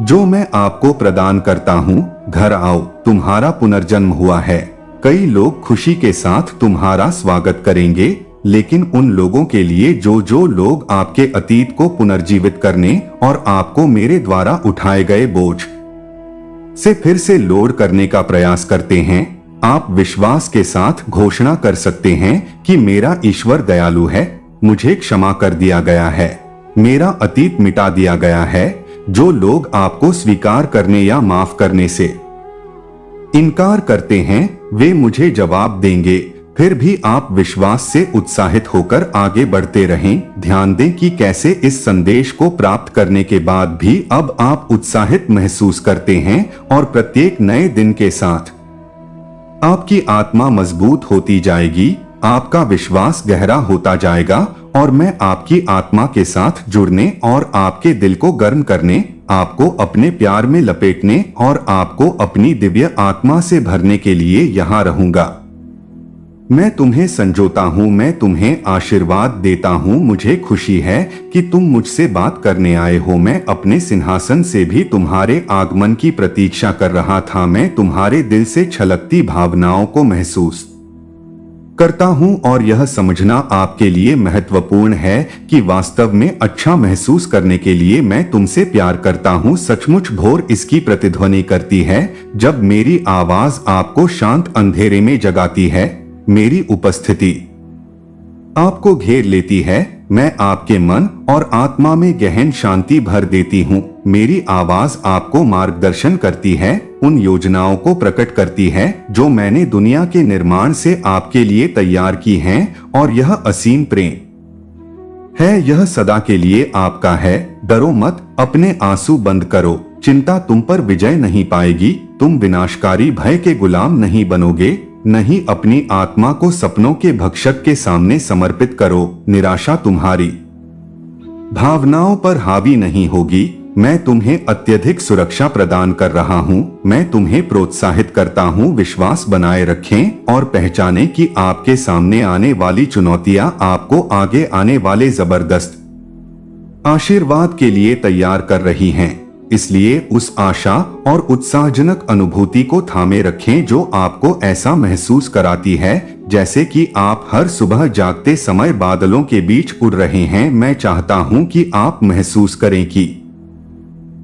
जो मैं आपको प्रदान करता हूँ। घर आओ, तुम्हारा पुनर्जन्म हुआ है। कई लोग खुशी के साथ तुम्हारा स्वागत करेंगे, लेकिन उन लोगों के लिए जो लोग आपके अतीत को पुनर्जीवित करने और आपको मेरे द्वारा उठाए गए बोझ से फिर से लोड करने का प्रयास करते हैं, आप विश्वास के साथ घोषणा कर सकते हैं कि मेरा ईश्वर दयालु है, मुझे क्षमा कर दिया गया है, मेरा अतीत मिटा दिया गया है। जो लोग आपको स्वीकार करने या माफ करने से इनकार करते हैं, वे मुझे जवाब देंगे। फिर भी आप विश्वास से उत्साहित होकर आगे बढ़ते रहें। ध्यान दें कि कैसे इस संदेश को प्राप्त करने के बाद भी अब आप उत्साहित महसूस करते हैं और प्रत्येक नए दिन के साथ आपकी आत्मा मजबूत होती जाएगी, आपका विश्वास गहरा होता जाएगा और मैं आपकी आत्मा के साथ जुड़ने और आपके दिल को गर्म करने, आपको अपने प्यार में लपेटने और आपको अपनी दिव्य आत्मा से भरने के लिए यहाँ रहूंगा। मैं तुम्हें संजोता हूँ, मैं तुम्हें आशीर्वाद देता हूँ। मुझे खुशी है कि तुम मुझसे बात करने आए हो। मैं अपने सिंहासन से भी तुम्हारे आगमन की प्रतीक्षा कर रहा था। मैं तुम्हारे दिल से छलकती भावनाओं को महसूस करता हूँ और यह समझना आपके लिए महत्वपूर्ण है कि वास्तव में अच्छा महसूस करने के लिए मैं तुमसे प्यार करता हूँ। सचमुच भोर इसकी प्रतिध्वनि करती है जब मेरी आवाज आपको शांत अंधेरे में जगाती है। मेरी उपस्थिति आपको घेर लेती है। मैं आपके मन और आत्मा में गहन शांति भर देती हूँ। मेरी आवाज आपको मार्गदर्शन करती है, उन योजनाओं को प्रकट करती है जो मैंने दुनिया के निर्माण से आपके लिए तैयार की हैं, और यह असीम प्रेम है, यह सदा के लिए आपका है। डरो मत, अपने आंसू बंद करो। चिंता तुम पर विजय नहीं पाएगी। तुम विनाशकारी भय के गुलाम नहीं बनोगे। नहीं, अपनी आत्मा को सपनों के भक्षक के सामने समर्पित करो। निराशा तुम्हारी भावनाओं पर हावी नहीं होगी। मैं तुम्हें अत्यधिक सुरक्षा प्रदान कर रहा हूँ। मैं तुम्हें प्रोत्साहित करता हूँ। विश्वास बनाए रखें और पहचानें कि आपके सामने आने वाली चुनौतियां आपको आगे आने वाले जबरदस्त आशीर्वाद के लिए तैयार कर रही हैं। इसलिए उस आशा और उत्साहजनक अनुभूति को थामे रखें जो आपको ऐसा महसूस कराती है जैसे कि आप हर सुबह जागते समय बादलों के बीच उड़ रहे हैं। मैं चाहता हूं कि आप महसूस करें कि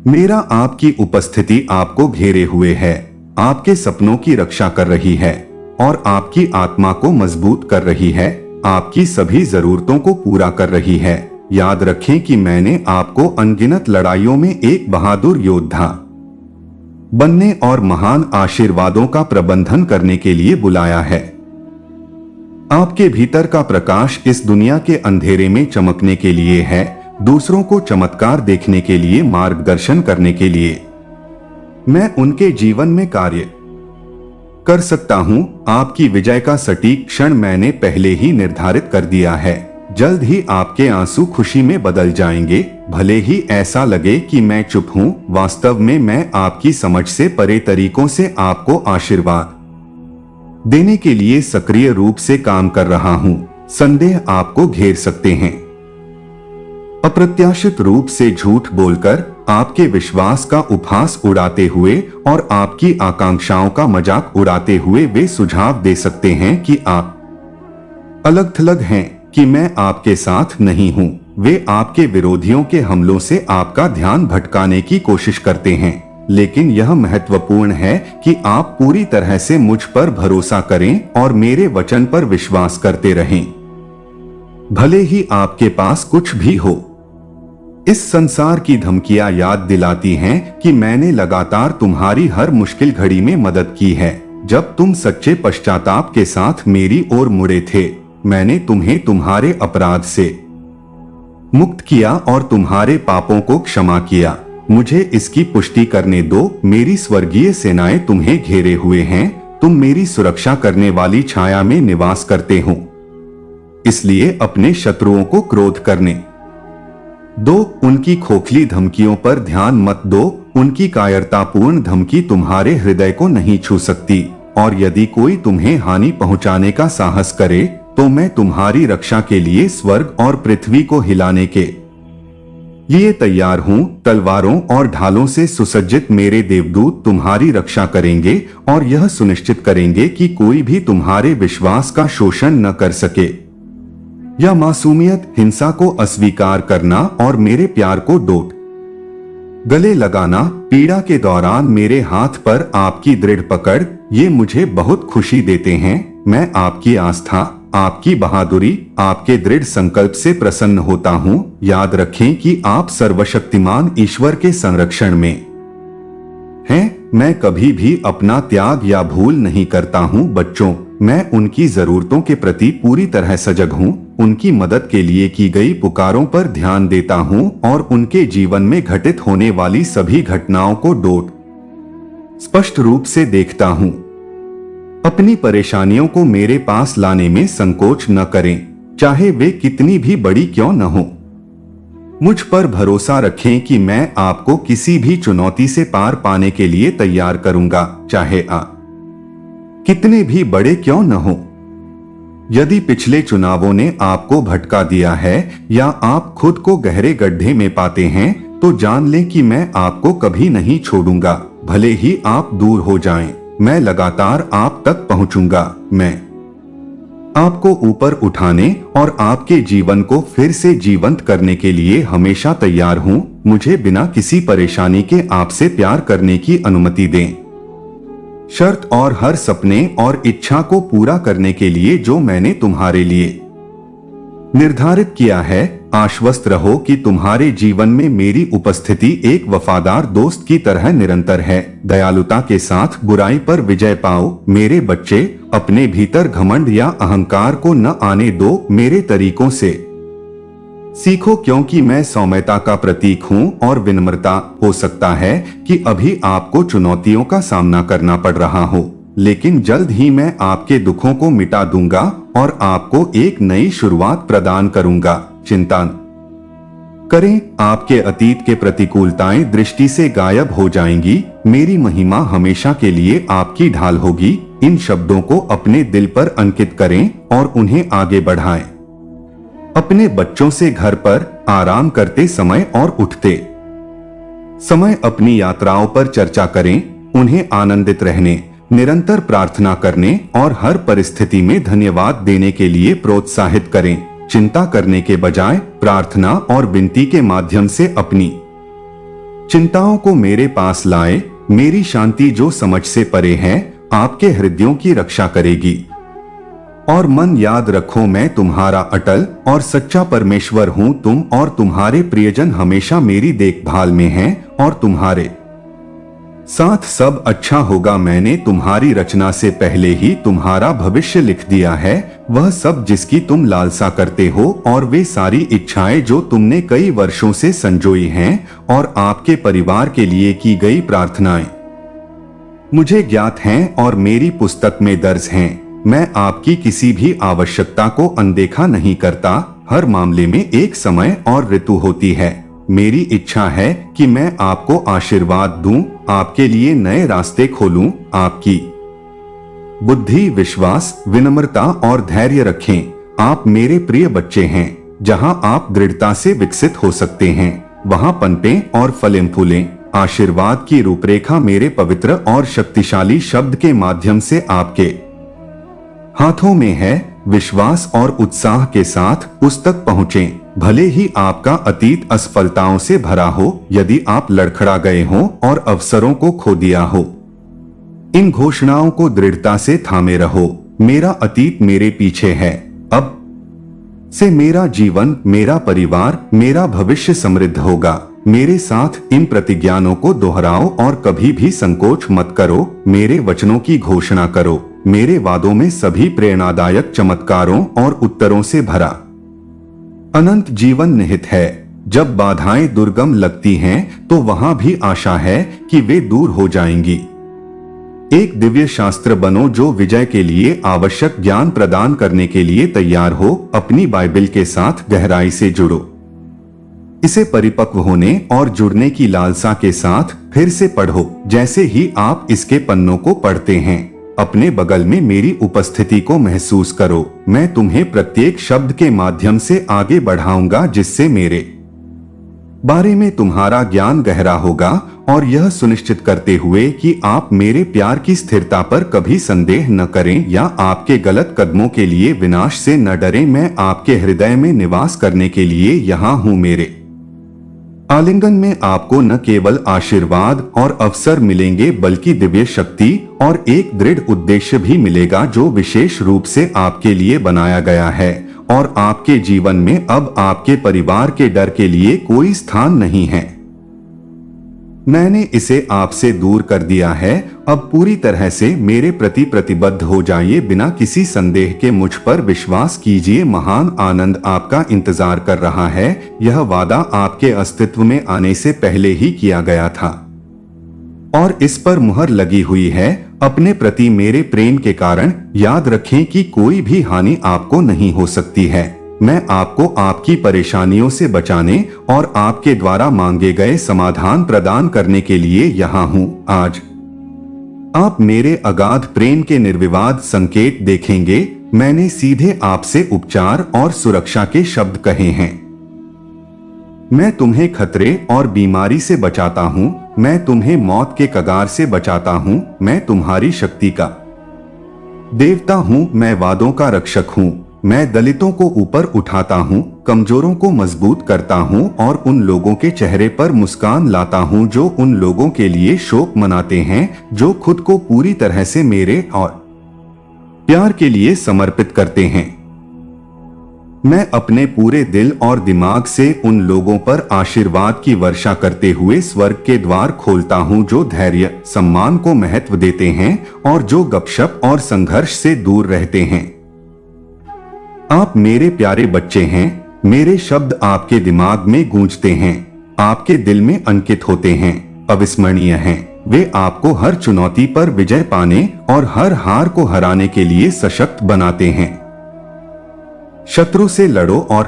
मेरा आपकी उपस्थिति आपको घेरे हुए है, आपके सपनों की रक्षा कर रही है और आपकी आत्मा को मजबूत कर रही है, आपकी सभी जरूरतों को पूरा कर रही है। याद रखें कि मैंने आपको अनगिनत लड़ाइयों में एक बहादुर योद्धा बनने और महान आशीर्वादों का प्रबंधन करने के लिए बुलाया है। आपके भीतर का प्रकाश इस दुनिया के अंधेरे में चमकने के लिए है, दूसरों को चमत्कार देखने के लिए, मार्गदर्शन करने के लिए। मैं उनके जीवन में कार्य कर सकता हूं। आपकी विजय का सटीक क्षण मैंने पहले ही निर्धारित कर दिया है। जल्द ही आपके आंसू खुशी में बदल जाएंगे। भले ही ऐसा लगे कि मैं चुप हूँ, वास्तव में मैं आपकी समझ से परे तरीकों से आपको आशीर्वाद देने के लिए सक्रिय रूप से काम कर रहा हूँ। संदेह आपको घेर सकते हैं। अप्रत्याशित रूप से झूठ बोलकर, आपके विश्वास का उपहास उड़ाते हुए और आपकी आकांक्षाओं का मजाक उड़ाते हुए वे सुझाव दे सकते हैं कि आप अलग-थलग हैं, कि मैं आपके साथ नहीं हूं। वे आपके विरोधियों के हमलों से आपका ध्यान भटकाने की कोशिश करते हैं, लेकिन यह महत्वपूर्ण है कि आप पूरी तरह से मुझ पर भरोसा करें और मेरे वचन पर विश्वास करते रहें, भले ही आपके पास कुछ भी हो। इस संसार की धमकियां याद दिलाती हैं कि मैंने लगातार तुम्हारी हर मुश्किल घड़ी में मदद की है। जब तुम सच्चे पश्चाताप के साथ मेरी ओर मुड़े थे, मैंने तुम्हें तुम्हारे अपराध से मुक्त किया और तुम्हारे पापों को क्षमा किया। मुझे इसकी पुष्टि करने दो। मेरी स्वर्गीय सेनाएं तुम्हें घेरे हुए हैं। तुम मेरी सुरक्षा करने वाली छाया में निवास करते हो, इसलिए अपने शत्रुओं को क्रोध करने दो। उनकी खोखली धमकियों पर ध्यान मत दो। उनकी कायरतापूर्ण धमकी तुम्हारे हृदय को नहीं छू सकती, और यदि कोई तुम्हें हानि पहुंचाने का साहस करे तो मैं तुम्हारी रक्षा के लिए स्वर्ग और पृथ्वी को हिलाने के लिए तैयार हूँ। तलवारों और ढालों से सुसज्जित मेरे देवदूत तुम्हारी रक्षा करेंगे और यह सुनिश्चित करेंगे कि कोई भी तुम्हारे विश्वास का शोषण न कर सके या मासूमियत, हिंसा को अस्वीकार करना और मेरे प्यार को डोट गले लगाना। पीड़ा के दौरान मेरे हाथ पर आपकी दृढ़ पकड़, ये मुझे बहुत खुशी देते हैं। मैं आपकी आस्था, आपकी बहादुरी, आपके दृढ़ संकल्प से प्रसन्न होता हूँ। याद रखें कि आप सर्वशक्तिमान ईश्वर के संरक्षण में हैं। मैं कभी भी अपना त्याग या भूल नहीं करता हूँ। बच्चों, मैं उनकी जरूरतों के प्रति पूरी तरह सजग हूँ। उनकी मदद के लिए की गई पुकारों पर ध्यान देता हूँ और उनके जीवन में घटित होने वाली सभी घटनाओं को स्पष्ट रूप से देखता हूँ। अपनी परेशानियों को मेरे पास लाने में संकोच न करें, चाहे वे कितनी भी बड़ी क्यों न हो। मुझ पर भरोसा रखें कि मैं आपको किसी भी चुनौती से पार पाने के लिए तैयार करूंगा, चाहे कितने भी बड़े क्यों न हो। यदि पिछले चुनावों ने आपको भटका दिया है या आप खुद को गहरे गड्ढे में पाते हैं, तो जान लें कि मैं आपको कभी नहीं छोड़ूंगा। भले ही आप दूर हो जाएं, मैं लगातार आप तक पहुंचूंगा। मैं आपको ऊपर उठाने और आपके जीवन को फिर से जीवंत करने के लिए हमेशा तैयार हूं। मुझे बिना किसी परेशानी के आपसे प्यार करने की अनुमति दें। शर्त और हर सपने और इच्छा को पूरा करने के लिए जो मैंने तुम्हारे लिए निर्धारित किया है। आश्वस्त रहो कि तुम्हारे जीवन में मेरी उपस्थिति एक वफादार दोस्त की तरह निरंतर है। दयालुता के साथ बुराई पर विजय पाओ। मेरे बच्चे, अपने भीतर घमंड या अहंकार को न आने दो। मेरे तरीकों से सीखो, क्योंकि मैं सौम्यता का प्रतीक हूँ और विनम्रता। हो सकता है कि अभी आपको चुनौतियों का सामना करना पड़ रहा हो, लेकिन जल्द ही मैं आपके दुखों को मिटा दूंगा और आपको एक नई शुरुआत प्रदान करूंगा। चिंता करें, आपके अतीत के प्रतिकूलताएं दृष्टि से गायब हो जाएंगी। मेरी महिमा हमेशा के लिए आपकी ढाल होगी। इन शब्दों को अपने दिल पर अंकित करें और उन्हें आगे बढ़ाएं। अपने बच्चों से घर पर आराम करते समय और उठते समय अपनी यात्राओं पर चर्चा करें। उन्हें आनंदित रहने, निरंतर प्रार्थना करने और हर परिस्थिति में धन्यवाद देने के लिए प्रोत्साहित करें। चिंता करने के बजाय प्रार्थना और विनती के माध्यम से अपनी चिंताओं को मेरे पास लाएं। मेरी शांति जो समझ से परे है, आपके हृदयों की रक्षा करेगी। और मन याद रखो, मैं तुम्हारा अटल और सच्चा परमेश्वर हूँ। तुम और तुम्हारे प्रियजन हमेशा मेरी देखभाल में हैं और तुम्हारे साथ सब अच्छा होगा। मैंने तुम्हारी रचना से पहले ही तुम्हारा भविष्य लिख दिया है, वह सब जिसकी तुम लालसा करते हो और वे सारी इच्छाएं जो तुमने कई वर्षों से संजोई हैं और आपके परिवार के लिए की गई प्रार्थनाएं मुझे ज्ञात हैं और मेरी पुस्तक में दर्ज हैं। मैं आपकी किसी भी आवश्यकता को अनदेखा नहीं करता। हर मामले में एक समय और ऋतु होती है। मेरी इच्छा है कि मैं आपको आशीर्वाद दूं, आपके लिए नए रास्ते खोलूं। आपकी बुद्धि, विश्वास, विनम्रता और धैर्य रखें। आप मेरे प्रिय बच्चे हैं। जहां आप दृढ़ता से विकसित हो सकते हैं, वहां पनपें और फलें फूलें। आशीर्वाद की रूपरेखा मेरे पवित्र और शक्तिशाली शब्द के माध्यम से आपके हाथों में है। विश्वास और उत्साह के साथ उस तक पहुँचें। भले ही आपका अतीत असफलताओं से भरा हो, यदि आप लड़खड़ा गए हों और अवसरों को खो दिया हो, इन घोषणाओं को दृढ़ता से थामे रहो। मेरा अतीत मेरे पीछे है। अब से मेरा जीवन, मेरा परिवार, मेरा भविष्य समृद्ध होगा। मेरे साथ इन प्रतिज्ञानों को दोहराओ और कभी भी संकोच मत करो। मेरे वचनों की घोषणा करो। मेरे वादों में सभी प्रेरणादायक चमत्कारों और उत्तरों से भरा अनंत जीवन निहित है। जब बाधाएं दुर्गम लगती हैं, तो वहां भी आशा है कि वे दूर हो जाएंगी। एक दिव्य शास्त्र बनो जो विजय के लिए आवश्यक ज्ञान प्रदान करने के लिए तैयार हो। अपनी बाइबल के साथ गहराई से जुड़ो। इसे परिपक्व होने और जुड़ने की लालसा के साथ फिर से पढ़ो। जैसे ही आप इसके पन्नों को पढ़ते हैं, अपने बगल में मेरी उपस्थिति को महसूस करो। मैं तुम्हें प्रत्येक शब्द के माध्यम से आगे बढ़ाऊंगा, जिससे मेरे बारे में तुम्हारा ज्ञान गहरा होगा और यह सुनिश्चित करते हुए कि आप मेरे प्यार की स्थिरता पर कभी संदेह न करें या आपके गलत कदमों के लिए विनाश से न डरें। मैं आपके हृदय में निवास करने के लिए यहाँ हूँ। मेरे आलिंगन में आपको न केवल आशीर्वाद और अवसर मिलेंगे बल्कि दिव्य शक्ति और एक दृढ़ उद्देश्य भी मिलेगा जो विशेष रूप से आपके लिए बनाया गया है। और आपके जीवन में अब आपके परिवार के डर के लिए कोई स्थान नहीं है। मैंने इसे आपसे दूर कर दिया है। अब पूरी तरह से मेरे प्रति प्रतिबद्ध हो जाइए, बिना किसी संदेह के मुझ पर विश्वास कीजिए। महान आनंद आपका इंतजार कर रहा है। यह वादा आपके अस्तित्व में आने से पहले ही किया गया था और इस पर मुहर लगी हुई है। अपने प्रति मेरे प्रेम के कारण याद रखें कि कोई भी हानि आपको नहीं हो सकती है। मैं आपको आपकी परेशानियों से बचाने और आपके द्वारा मांगे गए समाधान प्रदान करने के लिए यहाँ हूँ। आज आप मेरे अगाध प्रेम के निर्विवाद संकेत देखेंगे। मैंने सीधे आपसे उपचार और सुरक्षा के शब्द कहे हैं। मैं तुम्हें खतरे और बीमारी से बचाता हूँ। मैं तुम्हें मौत के कगार से बचाता हूँ। मैं तुम्हारी शक्ति का देवता हूँ। मैं वादों का रक्षक हूँ। मैं दलितों को ऊपर उठाता हूँ, कमजोरों को मजबूत करता हूँ और उन लोगों के चेहरे पर मुस्कान लाता हूँ जो उन लोगों के लिए शोक मनाते हैं, जो खुद को पूरी तरह से मेरे और प्यार के लिए समर्पित करते हैं। मैं अपने पूरे दिल और दिमाग से उन लोगों पर आशीर्वाद की वर्षा करते हुए स्वर्ग के द्वार खोलता हूँ जो धैर्य, सम्मान को महत्व देते हैं और जो गपशप और संघर्ष से दूर रहते हैं। आप मेरे प्यारे बच्चे हैं। मेरे शब्द आपके दिमाग में गूंजते हैं, आपके दिल में अंकित होते हैं, अविस्मरणीय हैं। वे आपको हर चुनौती पर विजय पाने और हर हार को हराने के लिए सशक्त बनाते हैं। शत्रु से लड़ो और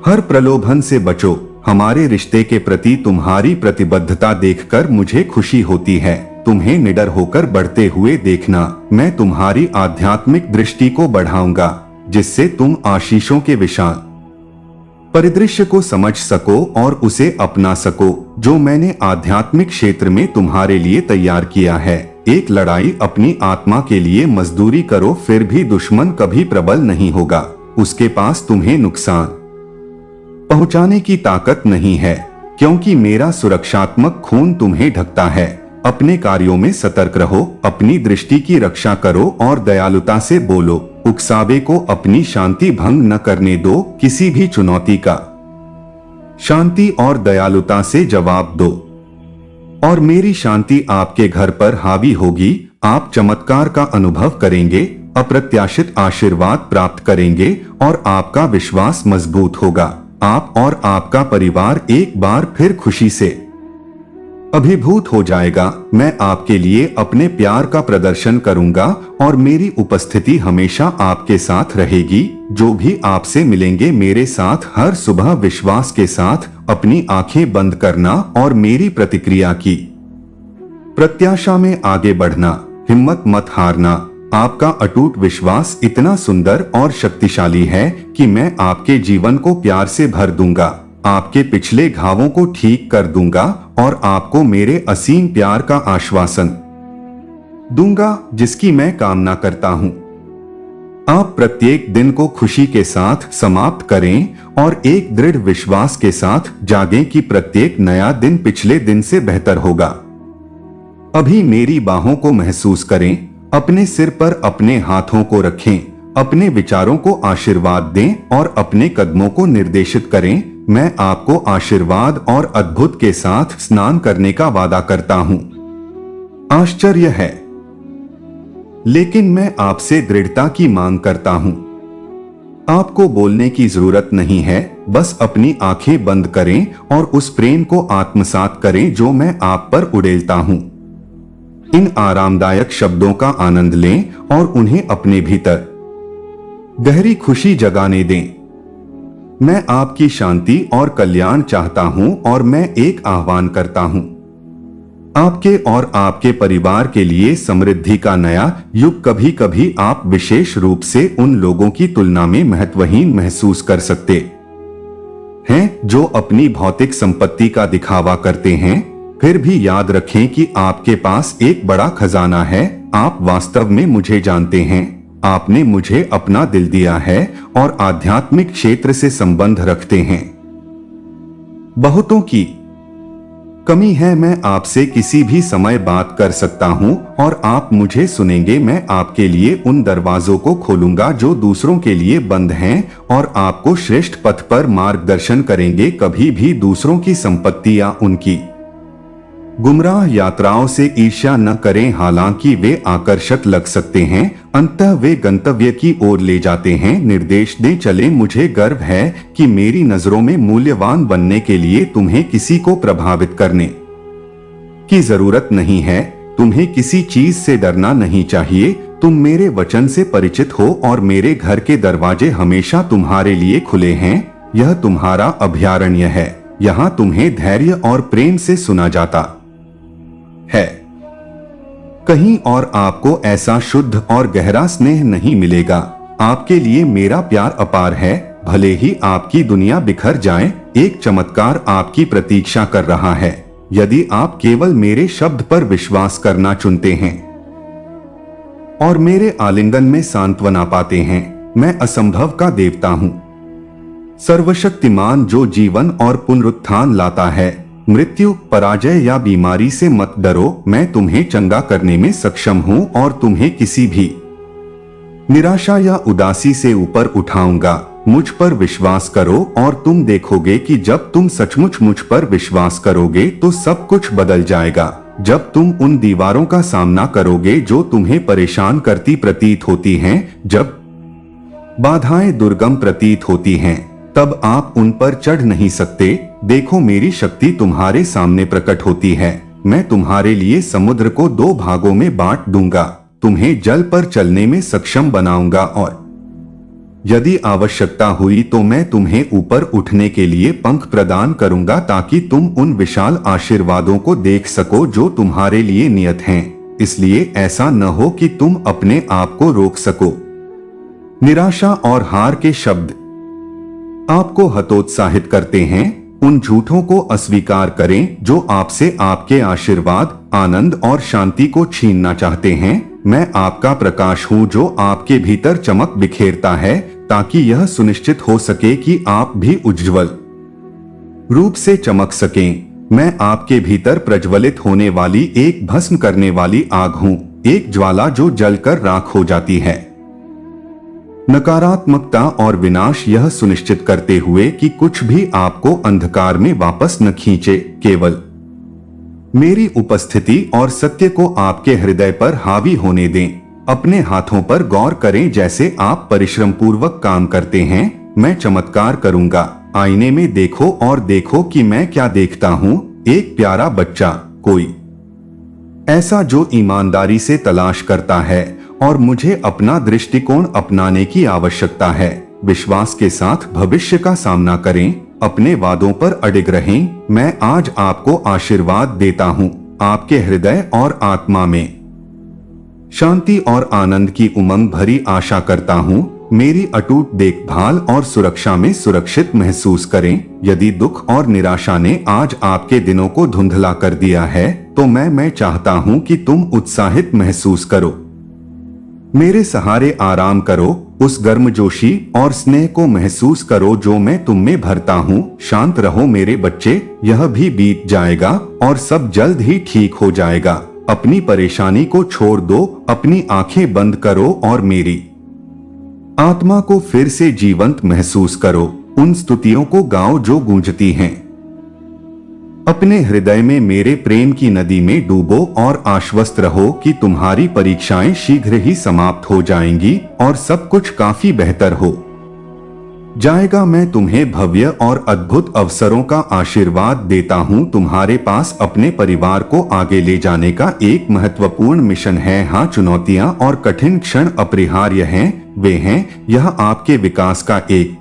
हर प्रलोभन से बचो। हमारे रिश्ते के प्रति तुम्हारी प्रतिबद्धता देखकर मुझे खुशी होती है। तुम्हें निडर होकर बढ़ते हुए देखना। मैं तुम्हारी आध्यात्मिक दृष्टि को बढ़ाऊंगा जिससे तुम आशीषों के विशाल परिदृश्य को समझ सको और उसे अपना सको जो मैंने आध्यात्मिक क्षेत्र में तुम्हारे लिए तैयार किया है। एक लड़ाई अपनी आत्मा के लिए मजदूरी करो, फिर भी दुश्मन कभी प्रबल नहीं होगा। उसके पास तुम्हें नुकसान पहुंचाने की ताकत नहीं है, क्योंकि मेरा सुरक्षात्मक खून तुम्हें ढकता है। अपने कार्यों में सतर्क रहो, अपनी दृष्टि की रक्षा करो और दयालुता से बोलो। उकसावे को अपनी शांति भंग न करने दो। किसी भी चुनौती का शांति और दयालुता से जवाब दो और मेरी शांति आपके घर पर हावी होगी। आप चमत्कार का अनुभव करेंगे, अप्रत्याशित आशीर्वाद प्राप्त करेंगे और आपका विश्वास मजबूत होगा। आप और आपका परिवार एक बार फिर खुशी से अभिभूत हो जाएगा। मैं आपके लिए अपने प्यार का प्रदर्शन करूंगा और मेरी उपस्थिति हमेशा आपके साथ रहेगी। जो भी आपसे मिलेंगे मेरे साथ हर सुबह विश्वास के साथ अपनी आंखें बंद करना और मेरी प्रतिक्रिया की प्रत्याशा में आगे बढ़ना। हिम्मत मत हारना। आपका अटूट विश्वास इतना सुंदर और शक्तिशाली है कि मैं आपके जीवन को प्यार से भर दूंगा, आपके पिछले घावों को ठीक कर दूंगा और आपको मेरे असीम प्यार का आश्वासन दूंगा जिसकी मैं कामना करता हूं। आप प्रत्येक दिन को खुशी के साथ समाप्त करें और एक दृढ़ विश्वास के साथ जागें कि प्रत्येक नया दिन पिछले दिन से बेहतर होगा। अभी मेरी बाहों को महसूस करें, अपने सिर पर अपने हाथों को रखें, अपने विचारों को आशीर्वाद दें और अपने कदमों को निर्देशित करें। मैं आपको आशीर्वाद और अद्भुत के साथ स्नान करने का वादा करता हूं। आश्चर्य है, लेकिन मैं आपसे दृढ़ता की मांग करता हूं। आपको बोलने की जरूरत नहीं है, बस अपनी आंखें बंद करें और उस प्रेम को आत्मसात करें जो मैं आप पर उड़ेलता हूं। इन आरामदायक शब्दों का आनंद लें और उन्हें अपने भीतर गहरी खुशी जगाने दें। मैं आपकी शांति और कल्याण चाहता हूं और मैं एक आह्वान करता हूं आपके और आपके परिवार के लिए समृद्धि का नया युग। कभी कभी आप विशेष रूप से उन लोगों की तुलना में महत्वहीन महसूस कर सकते हैं जो अपनी भौतिक संपत्ति का दिखावा करते हैं, फिर भी याद रखें कि आपके पास एक बड़ा खजाना है। आप वास्तव में मुझे जानते हैं। आपने मुझे अपना दिल दिया है और आध्यात्मिक क्षेत्र से संबंध रखते हैं। बहुतों की कमी है, मैं आपसे किसी भी समय बात कर सकता हूं और आप मुझे सुनेंगे। मैं आपके लिए उन दरवाजों को खोलूंगा जो दूसरों के लिए बंद हैं और आपको श्रेष्ठ पथ पर मार्गदर्शन करेंगे। कभी भी दूसरों की संपत्ति या उनकी गुमराह यात्राओं से ईर्ष्या न करें। हालांकि वे आकर्षक लग सकते हैं, अंततः वे गंतव्य की ओर ले जाते हैं। निर्देश दें चले। मुझे गर्व है कि मेरी नजरों में मूल्यवान बनने के लिए तुम्हें किसी को प्रभावित करने की जरूरत नहीं है। तुम्हें किसी चीज से डरना नहीं चाहिए। तुम मेरे वचन से परिचित हो और मेरे घर के दरवाजे हमेशा तुम्हारे लिए खुले हैं। यह तुम्हारा अभयारण्य है। यहाँ तुम्हें धैर्य और प्रेम से सुना जाता है। कहीं और आपको ऐसा शुद्ध और गहरा स्नेह नहीं मिलेगा। आपके लिए मेरा प्यार अपार है। भले ही आपकी दुनिया बिखर जाए, एक चमत्कार आपकी प्रतीक्षा कर रहा है यदि आप केवल मेरे शब्द पर विश्वास करना चुनते हैं और मेरे आलिंगन में सांत्वना पाते हैं। मैं असंभव का देवता हूँ, सर्वशक्तिमान जो जीवन और पुनरुत्थान लाता है। मृत्यु, पराजय या बीमारी से मत डरो। मैं तुम्हें चंगा करने में सक्षम हूँ और तुम्हें किसी भी निराशा या उदासी से ऊपर उठाऊंगा। मुझ पर विश्वास करो और तुम देखोगे कि जब तुम सचमुच मुझ पर विश्वास करोगे तो सब कुछ बदल जाएगा। जब तुम उन दीवारों का सामना करोगे जो तुम्हें परेशान करती प्रतीत होती हैं, जब बाधाएं दुर्गम प्रतीत होती हैं, तब आप उन पर चढ़ नहीं सकते। देखो मेरी शक्ति तुम्हारे सामने प्रकट होती है। मैं तुम्हारे लिए समुद्र को 2 भागों में बांट दूंगा। तुम्हें जल पर चलने में सक्षम बनाऊंगा और यदि आवश्यकता हुई तो मैं तुम्हें ऊपर उठने के लिए पंख प्रदान करूंगा ताकि तुम उन विशाल आशीर्वादों को देख सको जो तुम्हारे लिए नियत हैं। इसलिए ऐसा न हो कि तुम अपने आप को रोक सको। निराशा और हार के शब्द आपको हतोत्साहित करते हैं। उन झूठों को अस्वीकार करें जो आपसे आपके आशीर्वाद, आनंद और शांति को छीनना चाहते हैं। मैं आपका प्रकाश हूं जो आपके भीतर चमक बिखेरता है ताकि यह सुनिश्चित हो सके कि आप भी उज्ज्वल रूप से चमक सकें। मैं आपके भीतर प्रज्वलित होने वाली एक भस्म करने वाली आग हूं, एक ज्वाला जो जलकर राख हो जाती है। नकारात्मकता और विनाश यह सुनिश्चित करते हुए कि कुछ भी आपको अंधकार में वापस न खींचे। केवल मेरी उपस्थिति और सत्य को आपके हृदय पर हावी होने दें। अपने हाथों पर गौर करें जैसे आप परिश्रम पूर्वक काम करते हैं। मैं चमत्कार करूंगा। आईने में देखो और देखो कि मैं क्या देखता हूँ। एक प्यारा बच्चा, कोई ऐसा जो ईमानदारी से तलाश करता है और मुझे अपना दृष्टिकोण अपनाने की आवश्यकता है। विश्वास के साथ भविष्य का सामना करें, अपने वादों पर अडिग रहें। मैं आज आपको आशीर्वाद देता हूँ। आपके हृदय और आत्मा में शांति और आनंद की उमंग भरी आशा करता हूँ। मेरी अटूट देखभाल और सुरक्षा में सुरक्षित महसूस करें। यदि दुख और निराशा ने आज आपके दिनों को धुंधला कर दिया है तो मैं चाहता हूँ कि तुम उत्साहित महसूस करो। मेरे सहारे आराम करो। उस गर्मजोशी और स्नेह को महसूस करो जो मैं तुम में भरता हूँ। शांत रहो मेरे बच्चे, यह भी बीत जाएगा और सब जल्द ही ठीक हो जाएगा। अपनी परेशानी को छोड़ दो, अपनी आंखें बंद करो और मेरी आत्मा को फिर से जीवंत महसूस करो। उन स्तुतियों को गाओ जो गूंजती हैं। अपने हृदय में मेरे प्रेम की नदी में डूबो और आश्वस्त रहो कि तुम्हारी परीक्षाएं शीघ्र ही समाप्त हो जाएंगी और सब कुछ काफी बेहतर हो जाएगा। मैं तुम्हें भव्य और अद्भुत अवसरों का आशीर्वाद देता हूँ। तुम्हारे पास अपने परिवार को आगे ले जाने का एक महत्वपूर्ण मिशन है। हाँ, चुनौतियाँ और कठिन क्षण अपरिहार्य हैं। वे हैं, यह आपके विकास का एक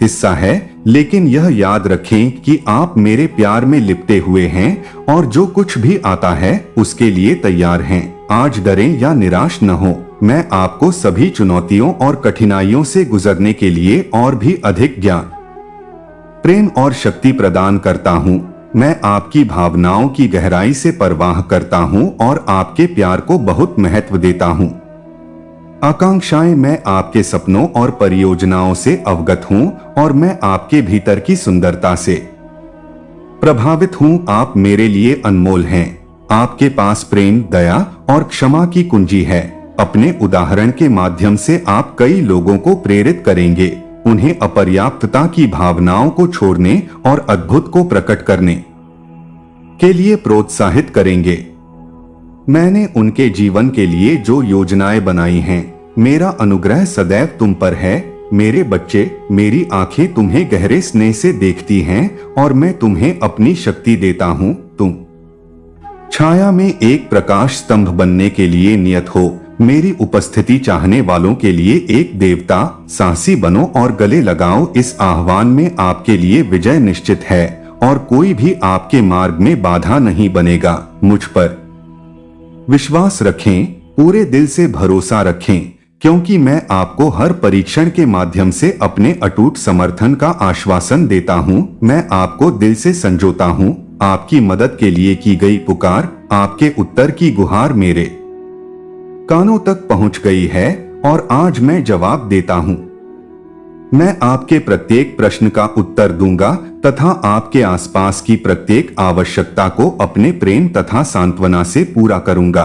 हिस्सा है, लेकिन यह याद रखें कि आप मेरे प्यार में लिपटे हुए हैं और जो कुछ भी आता है उसके लिए तैयार हैं। आज डरें या निराश न हो। मैं आपको सभी चुनौतियों और कठिनाइयों से गुजरने के लिए और भी अधिक ज्ञान प्रेम और शक्ति प्रदान करता हूँ। मैं आपकी भावनाओं की गहराई से परवाह करता हूँ और आपके प्यार को बहुत महत्व देता हूँ। आकांक्षाएं, मैं आपके सपनों और परियोजनाओं से अवगत हूँ और मैं आपके भीतर की सुंदरता से प्रभावित हूँ। आप मेरे लिए अनमोल हैं। आपके पास प्रेम, दया और क्षमा की कुंजी है। अपने उदाहरण के माध्यम से आप कई लोगों को प्रेरित करेंगे, उन्हें अपर्याप्तता की भावनाओं को छोड़ने और अद्भुत को प्रकट करने के लिए प्रोत्साहित करेंगे। मैंने उनके जीवन के लिए जो योजनाएं बनाई हैं, मेरा अनुग्रह सदैव तुम पर है। मेरे बच्चे, मेरी आंखें तुम्हें गहरे स्नेह से देखती हैं और मैं तुम्हें अपनी शक्ति देता हूँ। तुम छाया में एक प्रकाश स्तंभ बनने के लिए नियत हो। मेरी उपस्थिति चाहने वालों के लिए एक देवता। साहसी बनो और गले लगाओ। इस आह्वान में आपके लिए विजय निश्चित है और कोई भी आपके मार्ग में बाधा नहीं बनेगा। मुझ पर विश्वास रखें, पूरे दिल से भरोसा रखें, क्योंकि मैं आपको हर परीक्षण के माध्यम से अपने अटूट समर्थन का आश्वासन देता हूं। मैं आपको दिल से संजोता हूं। आपकी मदद के लिए की गई पुकार, आपके उत्तर की गुहार मेरे कानों तक पहुंच गई है और आज मैं जवाब देता हूं। मैं आपके प्रत्येक प्रश्न का उत्तर दूंगा तथा आपके आसपास की प्रत्येक आवश्यकता को अपने प्रेम तथा सांत्वना से पूरा करूंगा।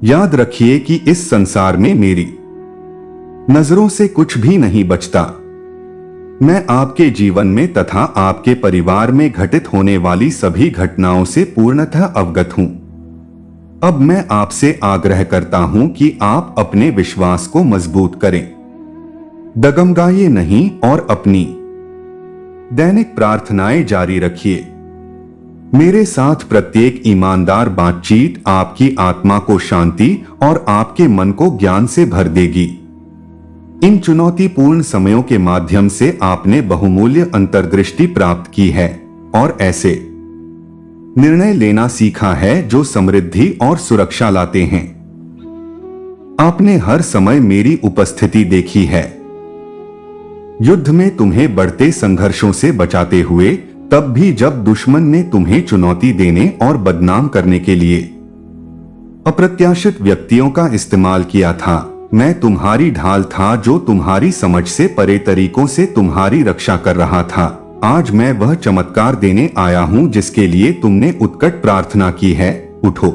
याद रखिए कि इस संसार में मेरी नजरों से कुछ भी नहीं बचता। मैं आपके जीवन में तथा आपके परिवार में घटित होने वाली सभी घटनाओं से पूर्णतः अवगत हूं। अब मैं आपसे आग्रह करता हूं कि आप अपने विश्वास को मजबूत करें, डगमगाइए नहीं और अपनी दैनिक प्रार्थनाएं जारी रखिए। मेरे साथ प्रत्येक ईमानदार बातचीत आपकी आत्मा को शांति और आपके मन को ज्ञान से भर देगी। इन चुनौतीपूर्ण समयों के माध्यम से आपने बहुमूल्य अंतर्दृष्टि प्राप्त की है और ऐसे निर्णय लेना सीखा है जो समृद्धि और सुरक्षा लाते हैं। आपने हर समय मेरी उपस्थिति देखी है, युद्ध में तुम्हें बढ़ते संघर्षों से बचाते हुए, तब भी जब दुश्मन ने तुम्हें चुनौती देने और बदनाम करने के लिए अप्रत्याशित व्यक्तियों का इस्तेमाल किया था। मैं तुम्हारी ढाल था जो तुम्हारी समझ से परे तरीकों से तुम्हारी रक्षा कर रहा था। आज मैं वह चमत्कार देने आया हूं जिसके लिए तुमने उत्कट प्रार्थना की है। उठो,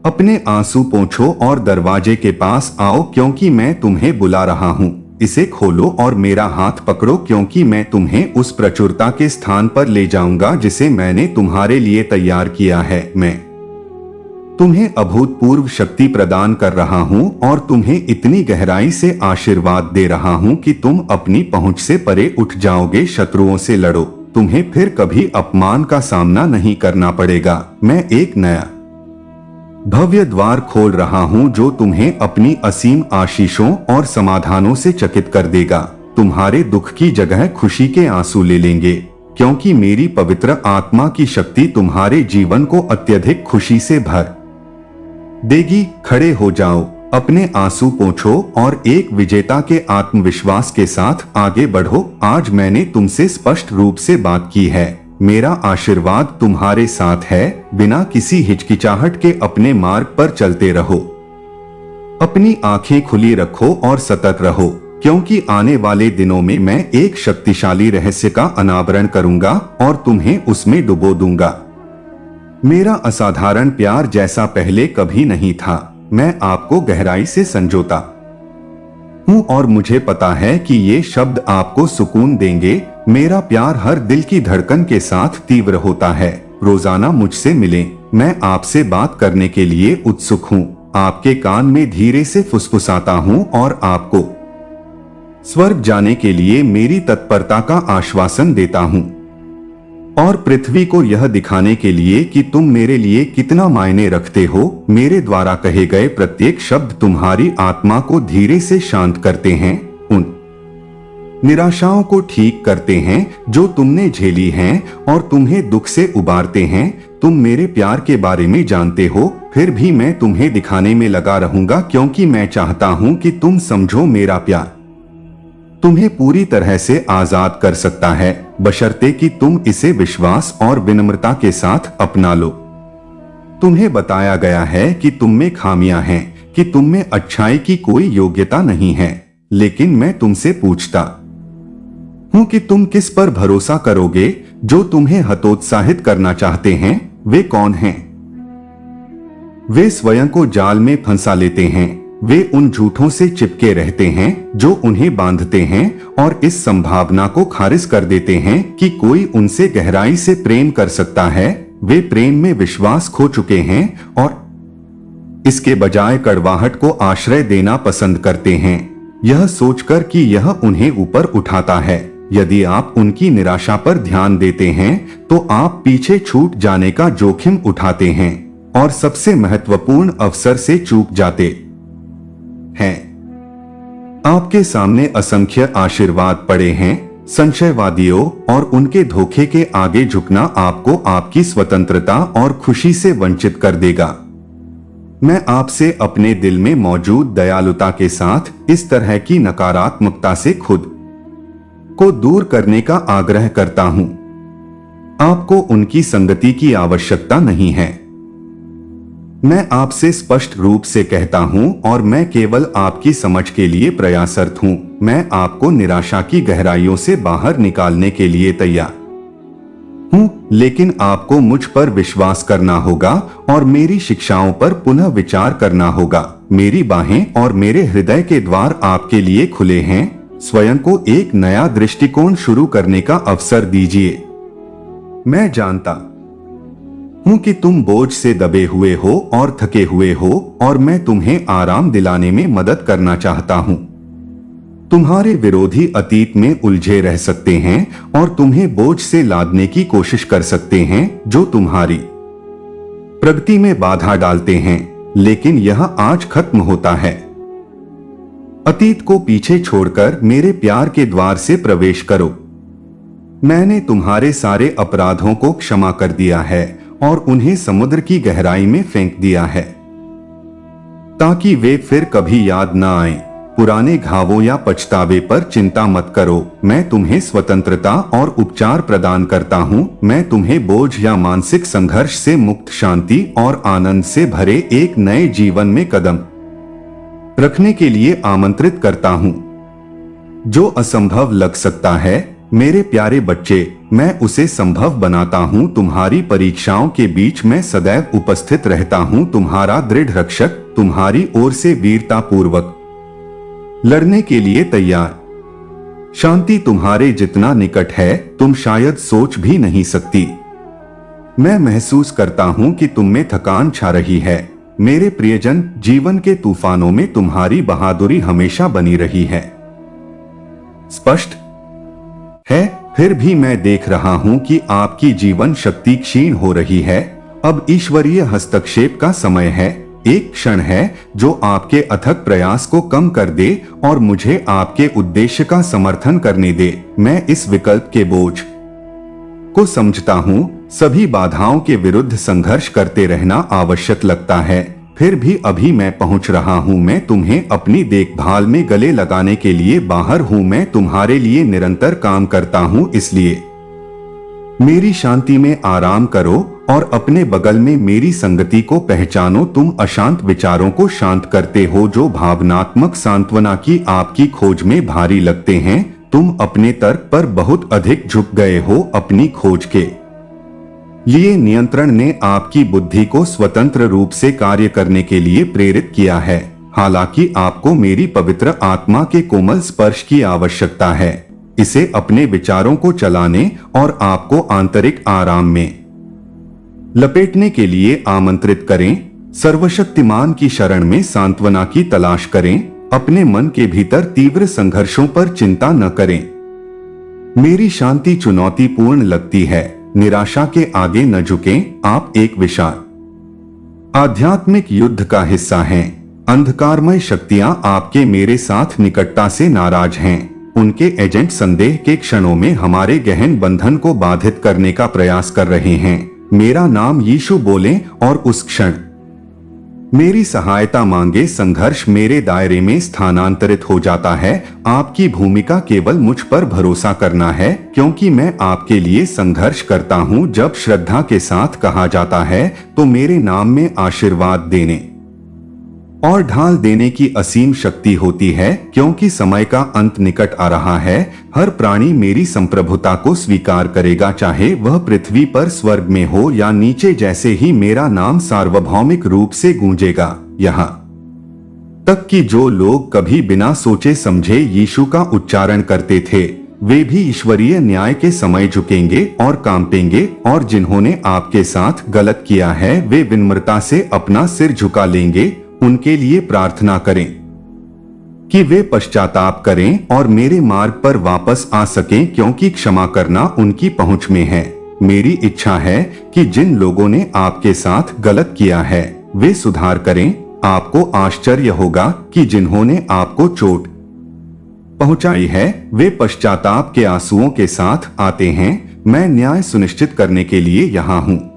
अपने आंसू पोंछो और दरवाजे के पास आओ, क्योंकि मैं तुम्हें बुला रहा हूं। इसे खोलो और मेरा हाथ पकड़ो, क्योंकि मैं तुम्हें उस प्रचुरता के स्थान पर ले जाऊंगा जिसे मैंने तुम्हारे लिए तैयार किया है। मैं तुम्हें अभूतपूर्व शक्ति प्रदान कर रहा हूं और तुम्हें इतनी गहराई से आशीर्वाद दे रहा हूं कि तुम अपनी पहुंच से परे उठ जाओगे। शत्रुओं से लड़ो, तुम्हें फिर कभी अपमान का सामना नहीं करना पड़ेगा। मैं एक नया भव्य द्वार खोल रहा हूं जो तुम्हें अपनी असीम आशीषों और समाधानों से चकित कर देगा। तुम्हारे दुख की जगह खुशी के आंसू ले लेंगे, क्योंकि मेरी पवित्र आत्मा की शक्ति तुम्हारे जीवन को अत्यधिक खुशी से भर देगी। खड़े हो जाओ, अपने आंसू पोंछो और एक विजेता के आत्मविश्वास के साथ आगे बढ़ो। आज मैंने तुमसे स्पष्ट रूप से बात की है। मेरा आशीर्वाद तुम्हारे साथ है। बिना किसी हिचकिचाहट के अपने मार्ग पर चलते रहो। अपनी आंखें खुली रखो और सतर्क रहो, क्योंकि आने वाले दिनों में मैं एक शक्तिशाली रहस्य का अनावरण करूंगा और तुम्हें उसमें डुबो दूंगा। मेरा असाधारण प्यार जैसा पहले कभी नहीं था। मैं आपको गहराई से संजोता हूँ और मुझे पता है कि ये शब्द आपको सुकून देंगे। मेरा प्यार हर दिल की धड़कन के साथ तीव्र होता है। रोजाना मुझसे मिलें, मैं आपसे बात करने के लिए उत्सुक हूँ। आपके कान में धीरे से फुसफुसाता हूँ और आपको स्वर्ग जाने के लिए मेरी तत्परता का आश्वासन देता हूँ और पृथ्वी को यह दिखाने के लिए कि तुम मेरे लिए कितना मायने रखते हो। मेरे द्वारा कहे गए प्रत्येक शब्द तुम्हारी आत्मा को धीरे से शांत करते हैं, उन निराशाओं को ठीक करते हैं जो तुमने झेली हैं और तुम्हें दुख से उबारते हैं। तुम मेरे प्यार के बारे में जानते हो, फिर भी मैं तुम्हें दिखाने में लगा रहूंगा, क्योंकि मैं चाहता हूं कि तुम समझो मेरा प्यार तुम्हें पूरी तरह से आजाद कर सकता है, बशर्ते कि तुम इसे विश्वास और विनम्रता के साथ अपना लो। तुम्हें बताया गया है कि तुम में खामियां हैं, कि तुम में अच्छाई की कोई योग्यता नहीं है, लेकिन मैं तुमसे पूछता हूं कि तुम किस पर भरोसा करोगे। जो तुम्हें हतोत्साहित करना चाहते हैं वे कौन हैं? वे स्वयं को जाल में फंसा लेते हैं। वे उन झूठों से चिपके रहते हैं जो उन्हें बांधते हैं और इस संभावना को खारिज कर देते हैं कि कोई उनसे गहराई से प्रेम कर सकता है। वे प्रेम में विश्वास खो चुके हैं और इसके बजाय कड़वाहट को आश्रय देना पसंद करते हैं, यह सोचकर कि यह उन्हें ऊपर उठाता है। यदि आप उनकी निराशा पर ध्यान देते हैं तो आप पीछे छूट जाने का जोखिम उठाते हैं और सबसे महत्वपूर्ण अवसर से चूक जाते हैं। आपके सामने असंख्य आशीर्वाद पड़े हैं। संशयवादियों और उनके धोखे के आगे झुकना आपको आपकी स्वतंत्रता और खुशी से वंचित कर देगा। मैं आपसे अपने दिल में मौजूद दयालुता के साथ इस तरह की नकारात्मकता से खुद को दूर करने का आग्रह करता हूं। आपको उनकी संगति की आवश्यकता नहीं है। मैं आपसे स्पष्ट रूप से कहता हूं और मैं केवल आपकी समझ के लिए प्रयासरत हूं। मैं आपको निराशा की गहराइयों से बाहर निकालने के लिए तैयार हूं, लेकिन आपको मुझ पर विश्वास करना होगा और मेरी शिक्षाओं पर पुनः विचार करना होगा। मेरी बाहें और मेरे हृदय के द्वार आपके लिए खुले हैं। स्वयं को एक नया दृष्टिकोण शुरू करने का अवसर दीजिए। मैं जानता हूं कि तुम बोझ से दबे हुए हो और थके हुए हो और मैं तुम्हें आराम दिलाने में मदद करना चाहता हूं। तुम्हारे विरोधी अतीत में उलझे रह सकते हैं और तुम्हें बोझ से लादने की कोशिश कर सकते हैं जो तुम्हारी प्रगति में बाधा डालते हैं, लेकिन यह आज खत्म होता है। अतीत को पीछे छोड़कर मेरे प्यार के द्वार से प्रवेश करो। मैंने तुम्हारे सारे अपराधों को क्षमा कर दिया है और उन्हें समुद्र की गहराई में फेंक दिया है ताकि वे फिर कभी याद न आए। पुराने घावों या पछतावे पर चिंता मत करो। मैं तुम्हें स्वतंत्रता और उपचार प्रदान करता हूं। मैं तुम्हें बोझ या मानसिक संघर्ष से मुक्त शांति और आनंद से भरे एक नए जीवन में कदम रखने के लिए आमंत्रित करता हूं। जो असंभव लग सकता है मेरे प्यारे बच्चे, मैं उसे संभव बनाता हूं। तुम्हारी परीक्षाओं के बीच मैं सदैव उपस्थित रहता हूं, तुम्हारा दृढ़ रक्षक, तुम्हारी ओर से वीरता पूर्वक लड़ने के लिए तैयार। शांति तुम्हारे जितना निकट है तुम शायद सोच भी नहीं सकती। मैं महसूस करता हूं कि तुम में थकान छा रही है। मेरे प्रियजन, जीवन के तूफानों में तुम्हारी बहादुरी हमेशा बनी रही है। स्पष्ट है, फिर भी मैं देख रहा हूं कि आपकी जीवन शक्ति क्षीण हो रही है। अब ईश्वरीय हस्तक्षेप का समय है। एक क्षण है जो आपके अथक प्रयास को कम कर दे और मुझे आपके उद्देश्य का समर्थन करने दे। मैं इस विकल्प के बोझ को समझता हूं। सभी बाधाओं के विरुद्ध संघर्ष करते रहना आवश्यक लगता है, फिर भी अभी मैं पहुंच रहा हूं। मैं तुम्हें अपनी देखभाल में गले लगाने के लिए बाहर हूं। मैं तुम्हारे लिए निरंतर काम करता हूं, इसलिए मेरी शांति में आराम करो और अपने बगल में मेरी संगति को पहचानो। तुम अशांत विचारों को शांत करते हो जो भावनात्मक सांत्वना की आपकी खोज में भारी लगते हैं। तुम अपने तर्क पर बहुत अधिक झुक गए हो। अपनी खोज के लिए नियंत्रण ने आपकी बुद्धि को स्वतंत्र रूप से कार्य करने के लिए प्रेरित किया है। हालांकि आपको मेरी पवित्र आत्मा के कोमल स्पर्श की आवश्यकता है, इसे अपने विचारों को चलाने और आपको आंतरिक आराम में लपेटने के लिए आमंत्रित करें। सर्वशक्तिमान की शरण में सांत्वना की तलाश करें। अपने मन के भीतर तीव्र संघर्षों पर चिंता न करें। मेरी शांति चुनौतीपूर्ण लगती है। निराशा के आगे न झुकें। आप एक विशाल आध्यात्मिक युद्ध का हिस्सा हैं। अंधकारमय शक्तियां आपके मेरे साथ निकटता से नाराज हैं। उनके एजेंट संदेह के क्षणों में हमारे गहन बंधन को बाधित करने का प्रयास कर रहे हैं। मेरा नाम यीशु बोलें और उस क्षण मेरी सहायता मांगे संघर्ष मेरे दायरे में स्थानांतरित हो जाता है। आपकी भूमिका केवल मुझ पर भरोसा करना है, क्योंकि मैं आपके लिए संघर्ष करता हूँ। जब श्रद्धा के साथ कहा जाता है तो मेरे नाम में आशीर्वाद देने और ढाल देने की असीम शक्ति होती है, क्योंकि समय का अंत निकट आ रहा है। हर प्राणी मेरी संप्रभुता को स्वीकार करेगा, चाहे वह पृथ्वी पर स्वर्ग में हो या नीचे। जैसे ही मेरा नाम सार्वभौमिक रूप से गूंजेगा, यहाँ तक कि जो लोग कभी बिना सोचे समझे यीशु का उच्चारण करते थे, वे भी ईश्वरीय न्याय के समय झुकेंगे और कांपेंगे। और जिन्होंने आपके साथ गलत किया है, वे विनम्रता से अपना सिर झुका लेंगे। उनके लिए प्रार्थना करें कि वे पश्चाताप करें और मेरे मार्ग पर वापस आ सकें, क्योंकि क्षमा करना उनकी पहुंच में है। मेरी इच्छा है कि जिन लोगों ने आपके साथ गलत किया है, वे सुधार करें। आपको आश्चर्य होगा कि जिन्होंने आपको चोट पहुंचाई है, वे पश्चाताप के आंसुओं के साथ आते हैं। मैं न्याय सुनिश्चित करने के लिए यहाँ हूँ।